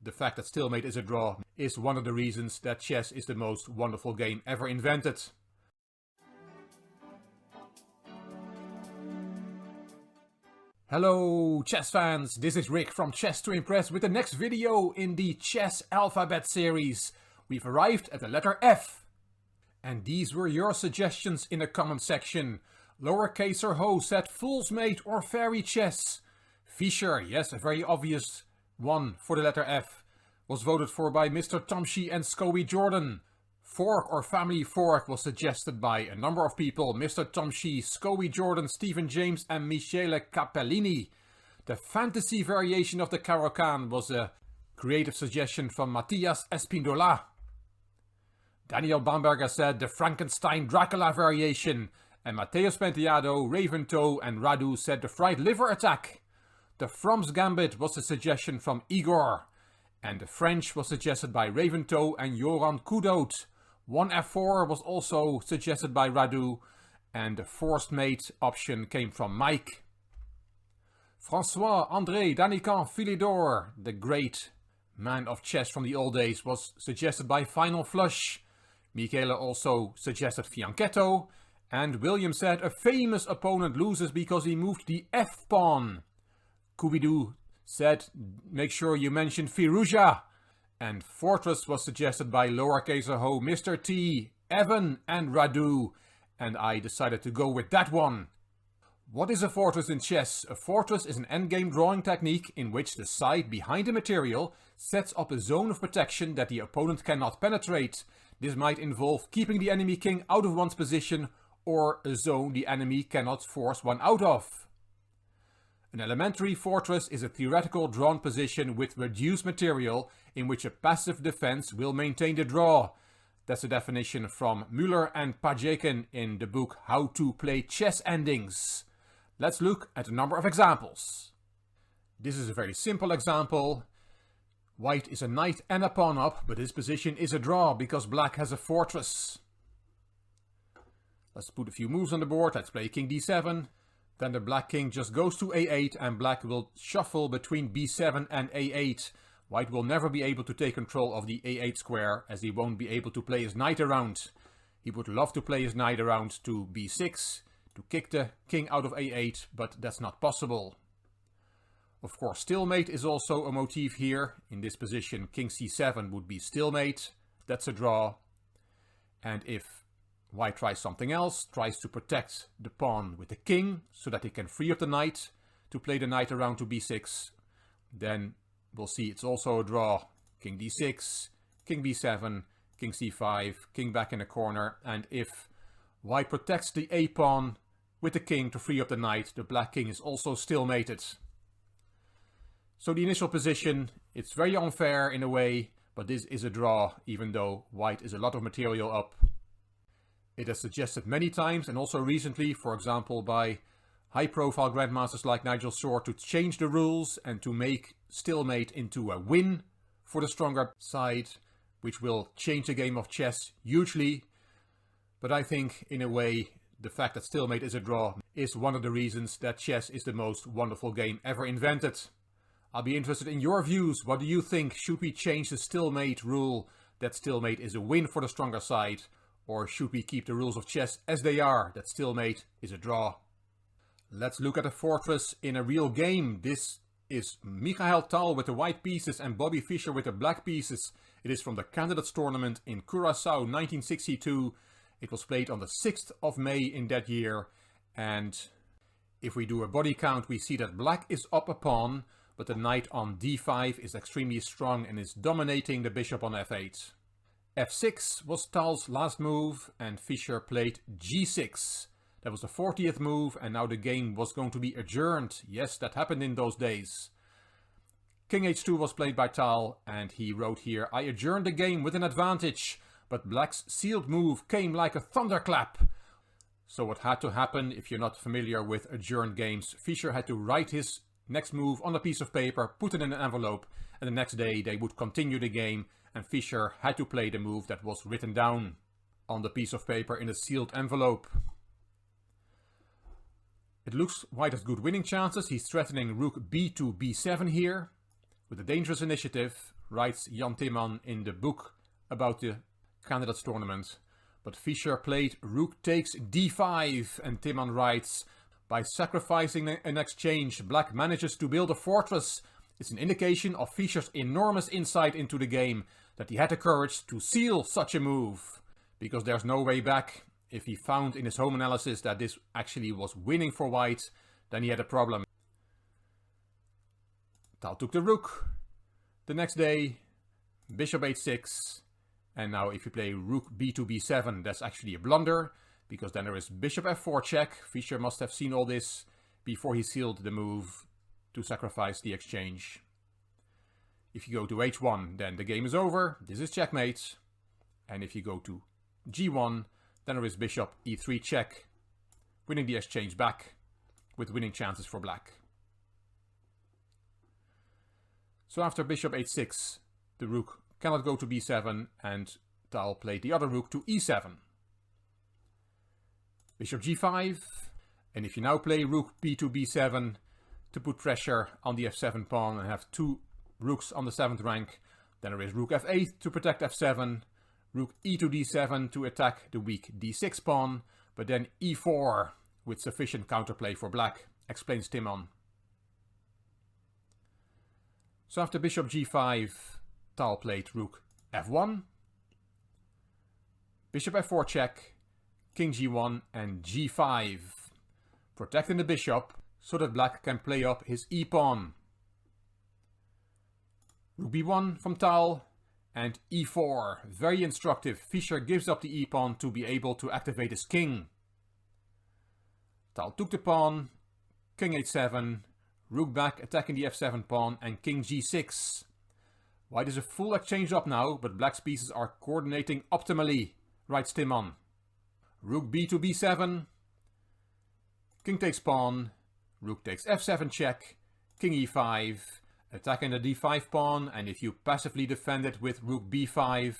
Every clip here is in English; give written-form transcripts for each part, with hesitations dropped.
the fact that stalemate is a draw is one of the reasons that chess is the most wonderful game ever invented. Hello chess fans, this is Rick from Chess to Impress with the next video in the chess alphabet series. We've arrived at the letter F. And these were your suggestions in the comment section. Lowercaser Ho said fool's mate or fairy chess. Fischer, yes, a very obvious one for the letter F, was voted for by Mr. Tomshi and Scoey Jordan. Fork or family fork was suggested by a number of people. Mr. Tomshi, Scoey Jordan, Stephen James and Michele Capellini. The fantasy variation of the Caro-Kann was a creative suggestion from Matthias Espindola. Daniel Bamberger said the Frankenstein Dracula variation. And Matteo Spenteado, Raventoe and Radu said the fried liver attack. The From's Gambit was a suggestion from Igor. And the French was suggested by Raventoe and Joran Kudot. 1f4 was also suggested by Radu. And the forced mate option came from Mike. François, André, Danican, Philidor, the great man of chess from the old days, was suggested by Final Flush. Michele also suggested Fianchetto. And William said a famous opponent loses because he moved the f-pawn. Kubidu said make sure you mention Firouzja. And Fortress was suggested by lowercase ho, Mr. T, Evan and Radu. And I decided to go with that one. What is a fortress in chess? A fortress is an endgame drawing technique in which the side behind the material sets up a zone of protection that the opponent cannot penetrate. This might involve keeping the enemy king out of one's position or a zone the enemy cannot force one out of. An elementary fortress is a theoretical drawn position with reduced material in which a passive defense will maintain the draw. That's a definition from Müller and Pajeken in the book How to Play Chess Endings. Let's look at a number of examples. This is a very simple example. White is a knight and a pawn up, but his position is a draw because black has a fortress. Let's put a few moves on the board. Let's play king d7. Then the black king just goes to a8 and black will shuffle between b7 and a8. White will never be able to take control of the a8 square as he won't be able to play his knight around. He would love to play his knight around to b6 to kick the king out of a8, but that's not possible. Of course, stalemate is also a motif here. In this position, king c7 would be stalemate. That's a draw. And if White tries something else, tries to protect the pawn with the king so that he can free up the knight to play the knight around to b6, then we'll see it's also a draw. King d6, king b7, king c5, king back in the corner, and if White protects the a pawn with the king to free up the knight, the black king is also stalemated. So the initial position, it's very unfair in a way, but this is a draw even though White is a lot of material up. It is suggested many times and also recently, for example by high-profile grandmasters like Nigel Short, to change the rules and to make stalemate into a win for the stronger side, which will change the game of chess hugely. But I think, in a way, the fact that stalemate is a draw is one of the reasons that chess is the most wonderful game ever invented. I'll be interested in your views. What do you think? Should we change the stalemate rule, that stalemate is a win for the stronger side? Or should we keep the rules of chess as they are, that stalemate is a draw? Let's look at a fortress in a real game. This is Michael Tal with the white pieces and Bobby Fischer with the black pieces. It is from the Candidates Tournament in Curaçao 1962. It was played on the 6th of May in that year. And if we do a body count, we see that black is up a pawn, but the knight on d5 is extremely strong and is dominating the bishop on f8. f6 was Tal's last move and Fischer played g6. That was the 40th move and now the game was going to be adjourned. Yes, that happened in those days. King h2 was played by Tal and he wrote here, I adjourned the game with an advantage, but black's sealed move came like a thunderclap. So what had to happen, if you're not familiar with adjourned games, Fischer had to write his next move on a piece of paper, put it in an envelope, and the next day they would continue the game and Fischer had to play the move that was written down on the piece of paper in a sealed envelope. It looks White has good winning chances. He's threatening rook b to b7 here with a dangerous initiative. writes Jan Timman in the book about the candidates tournament. But Fischer played rook takes d5, and Timman writes, by sacrificing an exchange, black manages to build a fortress. It's an indication of Fischer's enormous insight into the game, that he had the courage to seal such a move. Because there's no way back. If he found in his home analysis that this actually was winning for white, then he had a problem. Tal took the rook. The next day, bishop h6. And now if you play rook b2 b7, that's actually a blunder, because then there is bishop f4 check. Fischer must have seen all this before he sealed the move to sacrifice the exchange. If you go to h1, then the game is over. This is checkmate. And if you go to g1, then there is bishop e3 check, winning the exchange back with winning chances for black. So after bishop h6, the rook cannot go to b7, and Tal played the other rook to e7. Bishop g5, and if you now play rook b2 b7 to put pressure on the f7 pawn and have two rooks on the 7th rank, then there is rook f8 to protect f7, rook e2 d7 to attack the weak d6 pawn, but then e4 with sufficient counterplay for black, explains Timman. So after bishop g5, Tal played rook f1, bishop f4 check, king g1 and g5, protecting the bishop so that black can play up his e-pawn. Rook b1 from Tal and e4, very instructive. Fischer gives up the e-pawn to be able to activate his king. Tal took the pawn, king h7, rook back attacking the f7 pawn and king g6. White is a full exchange up now, but black's pieces are coordinating optimally, writes Timman. Rook b2 b7, king takes pawn, rook takes f7 check, king e5, attacking the d5 pawn, and if you passively defend it with rook b5,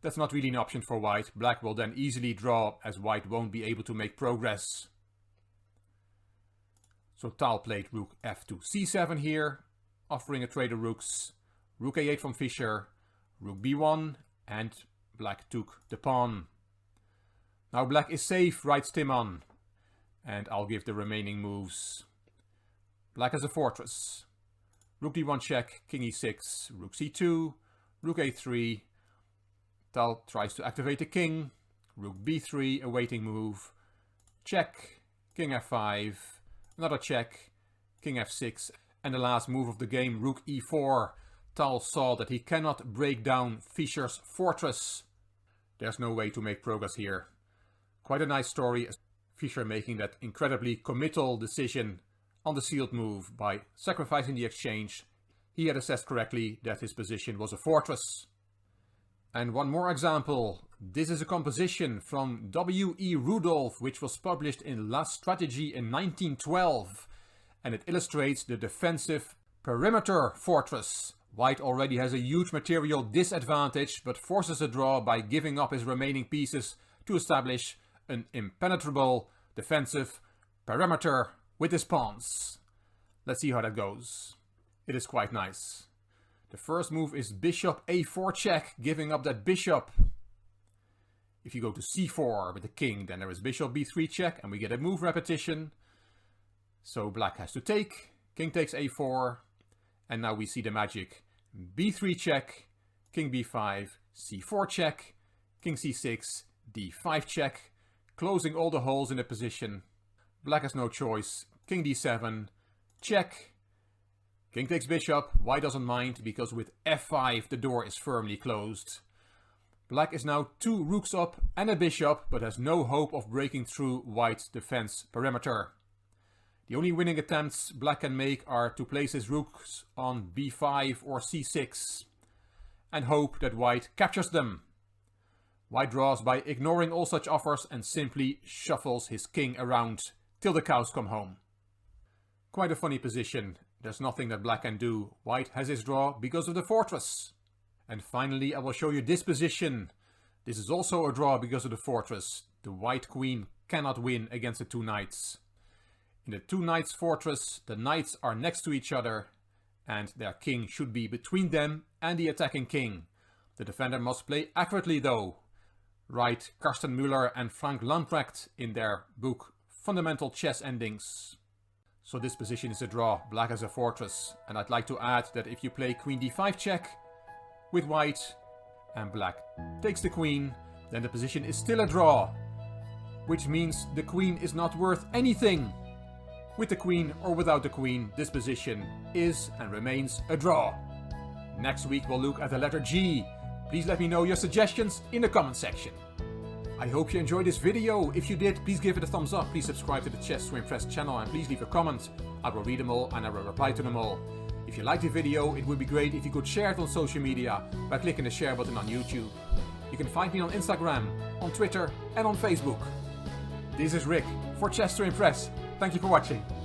that's not really an option for white. Black will then easily draw, as white won't be able to make progress. So Tal played rook f2 c7 here, offering a trade of rooks. Rook a8 from Fischer, rook b1, and black took the pawn. Now black is safe, writes Timman, and I'll give the remaining moves. Black has a fortress. Rook d1 check, king e6, rook c2, rook a3. Tal tries to activate the king. Rook b3, a waiting move. Check, king f5, another check, king f6, and the last move of the game, rook e4. Tal saw that he cannot break down Fischer's fortress. There's no way to make progress here. Quite a nice story, Fischer making that incredibly committal decision on the sealed move by sacrificing the exchange. He had assessed correctly that his position was a fortress. And one more example. This is a composition from W.E. Rudolph, which was published in La Stratégie in 1912. And it illustrates the defensive perimeter fortress. White already has a huge material disadvantage, but forces a draw by giving up his remaining pieces to establish an impenetrable defensive perimeter with his pawns. Let's see how that goes. It is quite nice. The first move is bishop a4 check, giving up that bishop. If you go to c4 with the king, then there is bishop b3 check, and we get a move repetition. So black has to take, king takes a4, and now we see the magic. b3 check, king b5, c4 check, king c6, d5 check, closing all the holes in the position. Black has no choice. King d7, check. King takes bishop. White doesn't mind, because with f5 the door is firmly closed. Black is now 2 rooks up and a bishop, but has no hope of breaking through white's defense perimeter. The only winning attempts black can make are to place his rooks on b5 or c6 and hope that white captures them. White draws by ignoring all such offers and simply shuffles his king around till the cows come home. Quite a funny position. There's nothing that black can do. White has his draw because of the fortress. And finally I will show you this position. This is also a draw because of the fortress. The white queen cannot win against the 2 knights. In the 2 knights fortress, the knights are next to each other, and their king should be between them and the attacking king. The defender must play accurately though. Write Karsten Müller and Frank Lamprecht in their book Fundamental Chess Endings. So this position is a draw, black has a fortress, and I'd like to add that if you play queen d5 check with white and black takes the queen, then the position is still a draw, which means the queen is not worth anything. With the queen or without the queen, this position is and remains a draw. Next week we'll look at the letter G. Please let me know your suggestions in the comment section. I hope you enjoyed this video. If you did, please give it a thumbs up. Please subscribe to the Chess to Impress channel and please leave a comment. I will read them all and I will reply to them all. If you liked the video, it would be great if you could share it on social media by clicking the share button on YouTube. You can find me on Instagram, on Twitter and on Facebook. This is Rick for Chess to Impress. Thank you for watching.